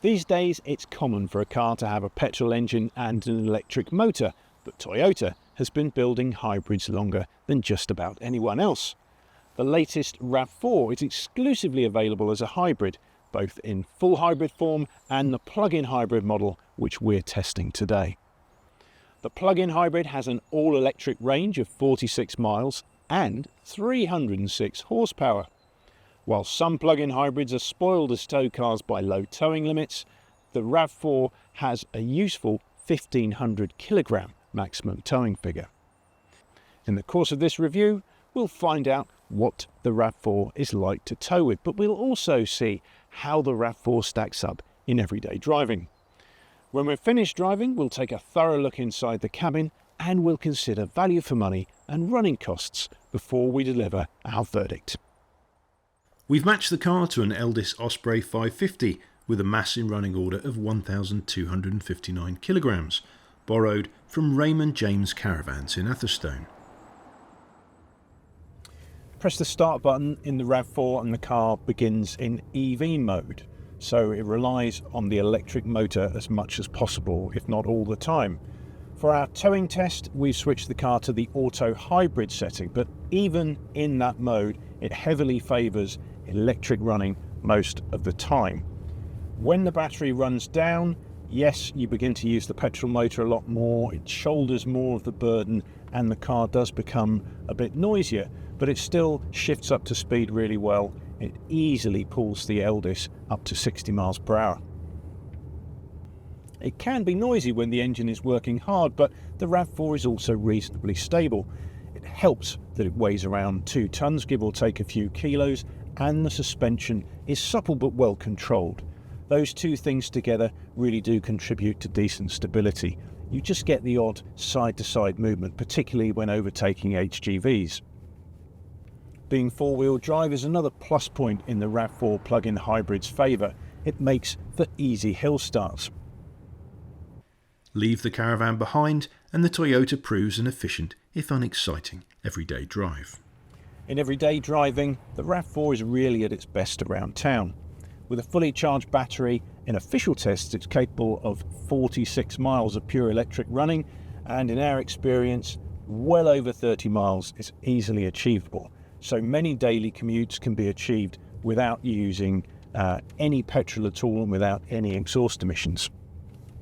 These days it's common for a car to have a petrol engine and an electric motor, but Toyota has been building hybrids longer than just about anyone else. The latest RAV4 is exclusively available as a hybrid, both in full hybrid form and the plug-in hybrid model which we're testing today. The plug-in hybrid has an all-electric range of 46 miles and 306 horsepower. While some plug-in hybrids are spoiled as tow cars by low towing limits, the RAV4 has a useful 1,500 kilogram maximum towing figure. In the course of this review, we'll find out what the RAV4 is like to tow with, but we'll also see how the RAV4 stacks up in everyday driving. When we're finished driving, we'll take a thorough look inside the cabin and we'll consider value for money and running costs before we deliver our verdict. We've matched the car to an Eldis Osprey 550 with a mass in running order of 1,259 kilograms, borrowed from Raymond James Caravans in Atherstone. Press the start button in the RAV4 and the car begins in EV mode, so it relies on the electric motor as much as possible, if not all the time. For our towing test, we've switched the car to the auto hybrid setting, but even in that mode, it heavily favours electric running most of the time. When the battery runs down, yes, you begin to use the petrol motor a lot more, it shoulders more of the burden, and the car does become a bit noisier, but it still shifts up to speed really well. It easily pulls the Eldis up to 60 miles per hour. It can be noisy when the engine is working hard, but the RAV4 is also reasonably stable. It helps that it weighs around 2 tons, give or take a few kilos, and the suspension is supple but well controlled. Those two things together really do contribute to decent stability. You just get the odd side-to-side movement, particularly when overtaking HGVs. Being four-wheel drive is another plus point in the RAV4 plug-in hybrid's favour. It makes for easy hill starts. Leave the Caravan behind and the Toyota proves an efficient, if unexciting, everyday drive. In everyday driving, the RAV4 is really at its best around town. With a fully charged battery, in official tests it's capable of 46 miles of pure electric running, and in our experience, well over 30 miles is easily achievable. So many daily commutes can be achieved without using any petrol at all and without any exhaust emissions.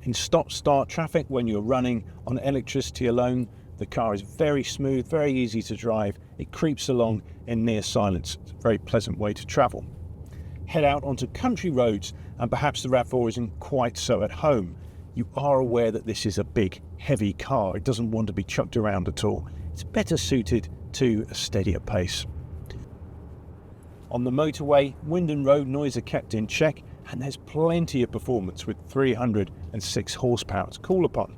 In stop-start traffic, when you're running on electricity alone, the car is very smooth, very easy to drive. It creeps along in near silence. It's a very pleasant way to travel. Head out onto country roads and perhaps the RAV4 isn't quite so at home. You are aware that this is a big, heavy car. It doesn't want to be chucked around at all. It's better suited to a steadier pace. On the motorway, wind and road noise are kept in check, and there's plenty of performance with 306 horsepower to call upon.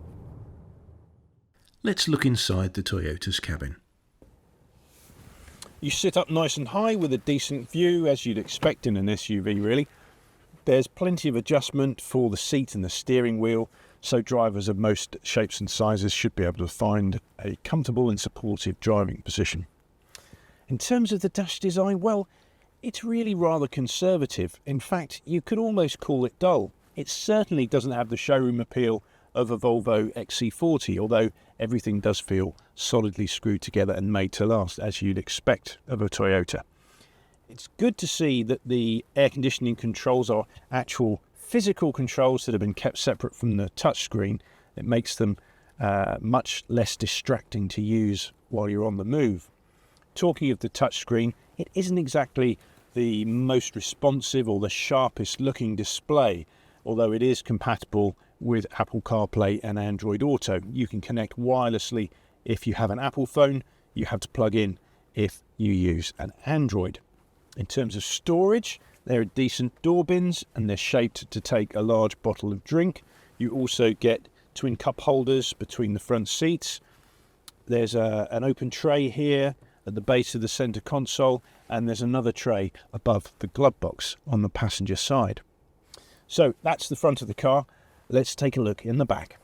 Let's look inside the Toyota's cabin. You sit up nice and high with a decent view, as you'd expect in an SUV really. There's plenty of adjustment for the seat and the steering wheel, so drivers of most shapes and sizes should be able to find a comfortable and supportive driving position. In terms of the dash design, well, it's really rather conservative. In fact, you could almost call it dull. It certainly doesn't have the showroom appeal of a Volvo XC40, although everything does feel solidly screwed together and made to last, as you'd expect of a Toyota. It's good to see that the air conditioning controls are actual physical controls that have been kept separate from the touchscreen. It makes them much less distracting to use while you're on the move. Talking of the touchscreen, it isn't exactly the most responsive or the sharpest looking display, although it is compatible with Apple CarPlay and Android Auto. You can connect wirelessly if you have an Apple phone. You have to plug in if you use an Android. In terms of storage, there are decent door bins and they're shaped to take a large bottle of drink. You also get twin cup holders between the front seats. There's an open tray here at the base of the centre console, and there's another tray above the glove box on the passenger side. So that's the front of the car. Let's take a look in the back.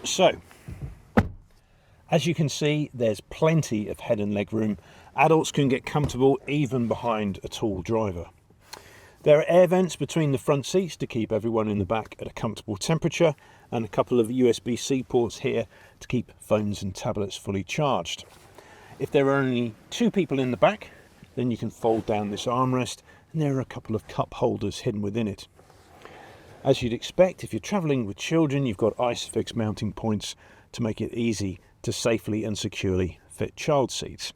So, As you can see, there's plenty of head and leg room. Adults can get comfortable even behind a tall driver. There are air vents between the front seats to keep everyone in the back at a comfortable temperature, and a couple of USB-C ports here to keep phones and tablets fully charged. If there are only 2 people in the back, then you can fold down this armrest, and there are a couple of cup holders hidden within it. As you'd expect, if you're travelling with children, you've got ISOFIX mounting points to make it easy to safely and securely fit child seats.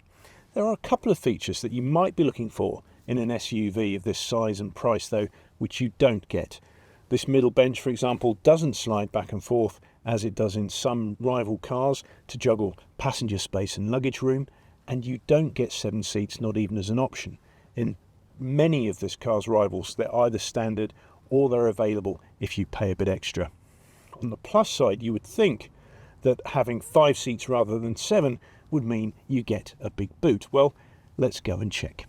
There are a couple of features that you might be looking for in an SUV of this size and price though, which you don't get. This middle bench, for example, doesn't slide back and forth as it does in some rival cars to juggle passenger space and luggage room, and you don't get 7 seats, not even as an option. In many of this car's rivals, they're either standard or they're available if you pay a bit extra. On the plus side, you would think that having 5 seats rather than 7 would mean you get a big boot. Well, let's go and check.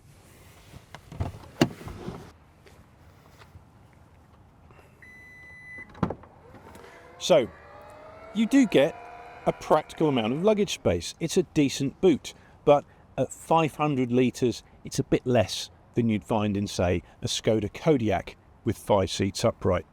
So, you do get a practical amount of luggage space. It's a decent boot, but at 500 litres, it's a bit less than you'd find in, say, a Skoda Kodiaq with 5 seats upright.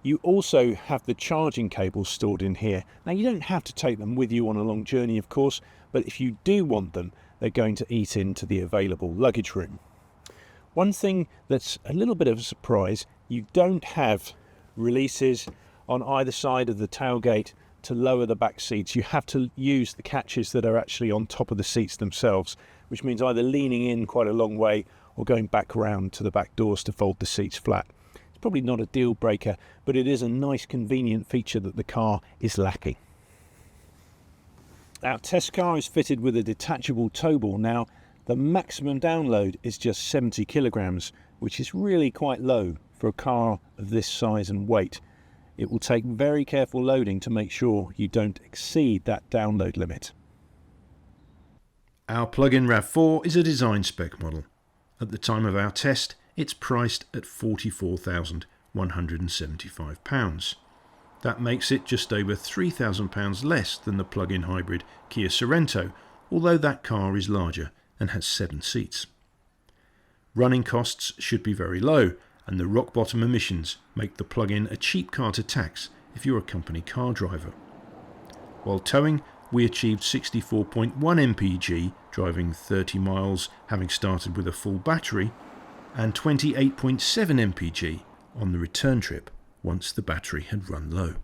You also have the charging cables stored in here. Now, you don't have to take them with you on a long journey, of course, but if you do want them, they're going to eat into the available luggage room. One thing that's a little bit of a surprise, you don't have releases on either side of the tailgate to lower the back seats. You have to use the catches that are actually on top of the seats themselves, which means either leaning in quite a long way or going back round to the back doors to fold the seats flat. It's probably not a deal breaker, but it is a nice convenient feature that the car is lacking. Our test car is fitted with a detachable tow ball. Now, the maximum download is just 70 kilograms, which is really quite low for a car of this size and weight. It will take very careful loading to make sure you don't exceed that download limit. Our plug-in RAV4 is a design spec model. At the time of our test, it's priced at £44,175. That makes it just over £3,000 less than the plug-in hybrid Kia Sorento, although that car is larger and has 7 seats. Running costs should be very low, and the rock-bottom emissions make the plug-in a cheap car to tax if you're a company car driver. While towing, we achieved 64.1 mpg, driving 30 miles having started with a full battery, and 28.7 mpg on the return trip once the battery had run low.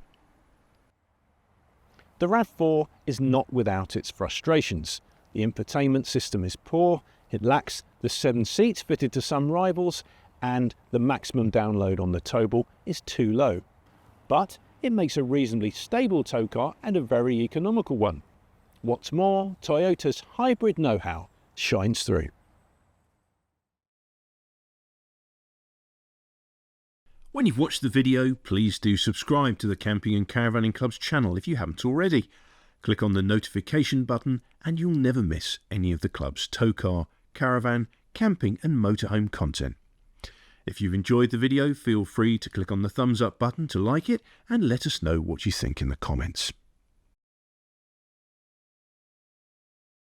The RAV4 is not without its frustrations. The infotainment system is poor, it lacks the 7 seats fitted to some rivals, and the maximum download on the tow ball is too low. But it makes a reasonably stable tow car and a very economical one. What's more, Toyota's hybrid know-how shines through. When you've watched the video, please do subscribe to the Camping and Caravanning Club's channel if you haven't already. Click on the notification button and you'll never miss any of the club's tow car, caravan, camping and motorhome content. If you've enjoyed the video, feel free to click on the thumbs up button to like it and let us know what you think in the comments.